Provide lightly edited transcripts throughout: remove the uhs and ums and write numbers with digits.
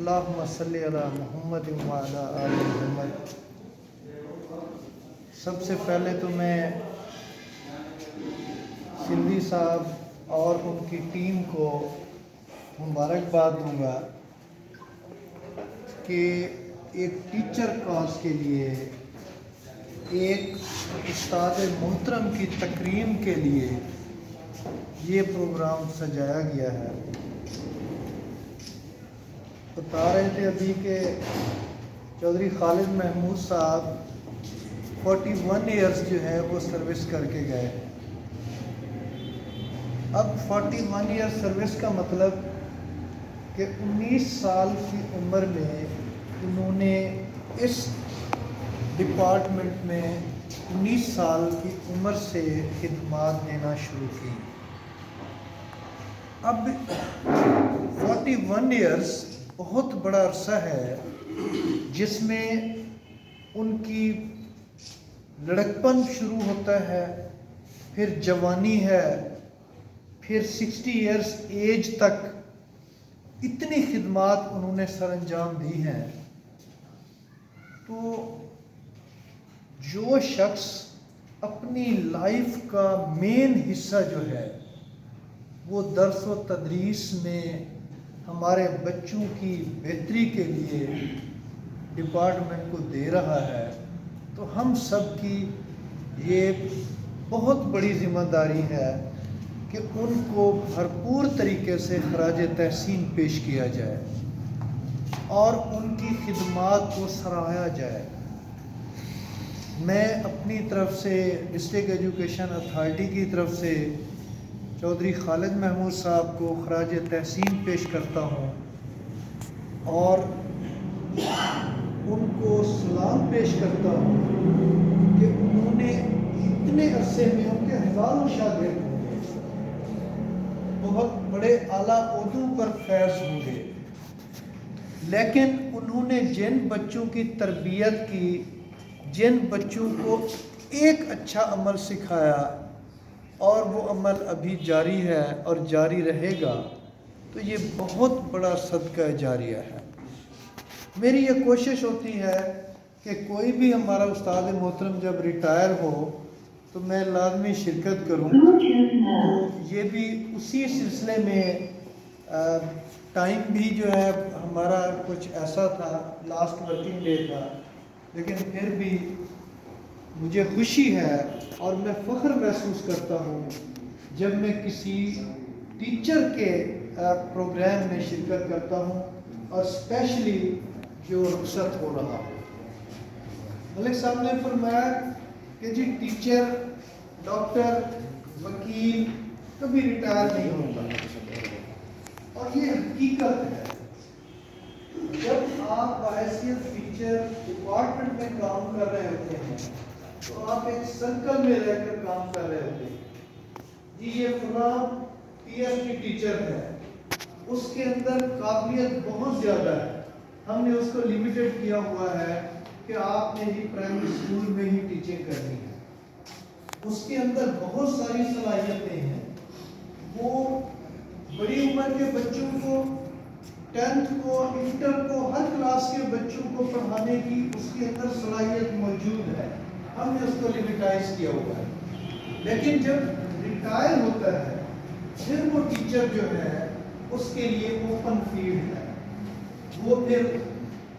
اللہم صلی علی محمد وعلی آل محمد۔ سب سے پہلے تو میں سندھی صاحب اور ان کی ٹیم کو مبارکباد دوں گا کہ ایک ٹیچر کاز کے لیے، ایک استاد محترم کی تکریم کے لیے یہ پروگرام سجایا گیا ہے۔ بتا رہے تھے ابھی کہ چودھری خالد محمود صاحب 41 ایئرز جو ہے وہ سروس کر کے گئے۔ اب 41 ایئر سروس کا مطلب کہ 19 سال کی عمر میں انہوں نے اس ڈپارٹمنٹ میں 19 سال کی عمر سے خدمات دینا شروع کی۔ اب 41 ایئرز بہت بڑا عرصہ ہے جس میں ان کی لڑکپن شروع ہوتا ہے، پھر جوانی ہے، پھر 60 ایئرز ایج تک اتنی خدمات انہوں نے سر انجام دی ہیں۔ تو جو شخص اپنی لائف کا مین حصہ جو ہے وہ درس و تدریس میں ہمارے بچوں کی بہتری کے لیے ڈپارٹمنٹ کو دے رہا ہے، تو ہم سب کی یہ بہت بڑی ذمہ داری ہے کہ ان کو بھرپور طریقے سے خراج تحسین پیش کیا جائے اور ان کی خدمات کو سراہا جائے۔ میں اپنی طرف سے ڈسٹرکٹ ایجوکیشن اتھارٹی کی طرف سے چودھری خالد محمود صاحب کو خراج تحسین پیش کرتا ہوں اور ان کو سلام پیش کرتا ہوں کہ انہوں نے اتنے عرصے میں، ان کے ہزاروں شاگرد ہوں گے، بہت بڑے اعلیٰ عہدوں پر فیض ہوں گے، لیکن انہوں نے جن بچوں کی تربیت کی، جن بچوں کو ایک اچھا عمل سکھایا اور وہ عمل ابھی جاری ہے اور جاری رہے گا، تو یہ بہت بڑا صدقہ جاریہ ہے۔ میری یہ کوشش ہوتی ہے کہ کوئی بھی ہمارا استاد محترم جب ریٹائر ہو تو میں لازمی شرکت کروں۔ تو یہ بھی اسی سلسلے میں ٹائم بھی جو ہے ہمارا کچھ ایسا تھا، لاسٹ ورکنگ ڈے تھا، لیکن پھر بھی مجھے خوشی ہے اور میں فخر محسوس کرتا ہوں جب میں کسی ٹیچر کے پروگرام میں شرکت کرتا ہوں، اور اسپیشلی جو رخصت ہو رہا ہو۔ ملک صاحب نے فرمایا کہ جی ٹیچر، ڈاکٹر، وکیل کبھی ریٹائر نہیں ہوتا، اور یہ حقیقت ہے۔ جب آپ بحیثیت ٹیچر ڈپارٹمنٹ میں کام کر رہے ہوتے ہیں تو آپ ایک سرکل میں رہ کر کام کر رہے ہوتے ہیں۔ جی یہ فلاں پی ایچ ڈی ٹیچر ہے، اس کے اندر قابلیت بہت زیادہ ہے، ہم نے اس کو لمیٹڈ کیا ہوا ہے کہ آپ نے جی پرائمری اسکول میں ہی ٹیچنگ کرنی ہے۔ اس کے اندر بہت ساری صلاحیتیں ہیں، وہ بڑی عمر کے بچوں کو، 10th کو، انٹر کو، ہر کلاس کے بچوں کو پڑھانے کی اس کے اندر صلاحیت موجود ہے، ہم نے اس کو لیمیٹائز کیا ہوا ہے۔ لیکن جب ریٹائر ہوتا ہے پھر وہ ٹیچر جو ہے اس کے لیے اوپن فیلڈ ہے، وہ پھر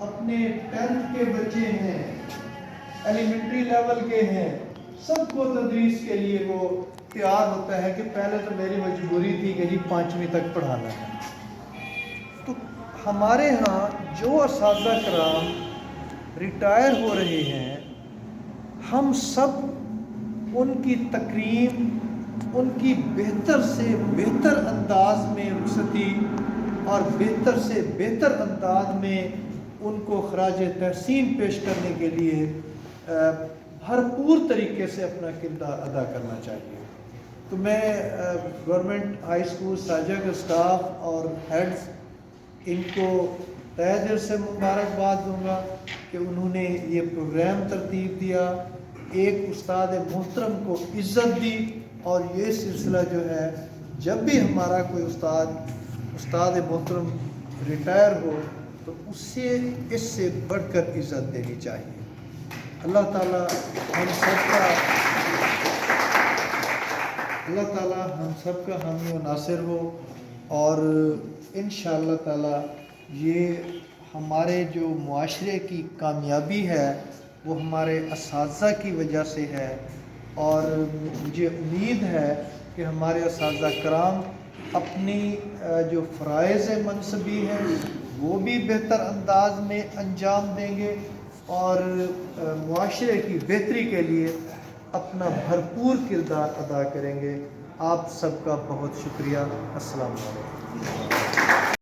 اپنے 10th کے بچے ہیں، ایلیمنٹری لیول کے ہیں، سب کو تدریس کے لیے وہ تیار ہوتا ہے کہ پہلے تو میری مجبوری تھی کہ جی 5ویں تک پڑھانا ہے۔ تو ہمارے ہاں جو اساتذہ کرام ریٹائر ہو رہے ہیں، ہم سب ان کی تکریم، ان کی بہتر سے بہتر انداز میں رخصتی اور بہتر سے بہتر انداز میں ان کو خراج تحسین پیش کرنے کے لیے بھرپور طریقے سے اپنا کردار ادا کرنا چاہیے۔ تو میں گورنمنٹ ہائی اسکول ساجہ کے اسٹاف اور ہیڈز ان کو تہہ دل سے مبارکباد دوں گا کہ انہوں نے یہ پروگرام ترتیب دیا، ایک استاد محترم کو عزت دی، اور یہ سلسلہ جو ہے جب بھی ہمارا کوئی استاد محترم ریٹائر ہو تو اسے اس سے بڑھ کر عزت دینی چاہیے۔ اللہ تعالیٰ ہم سب کا حامی و ناصر ہو، اور انشاءاللہ تعالیٰ یہ ہمارے جو معاشرے کی کامیابی ہے وہ ہمارے اساتذہ کی وجہ سے ہے، اور مجھے امید ہے کہ ہمارے اساتذہ کرام اپنی جو فرائض منصبی ہیں وہ بھی بہتر انداز میں انجام دیں گے، اور معاشرے کی بہتری کے لیے اپنا بھرپور کردار ادا کریں گے۔ آپ سب کا بہت شکریہ۔ السلام علیکم۔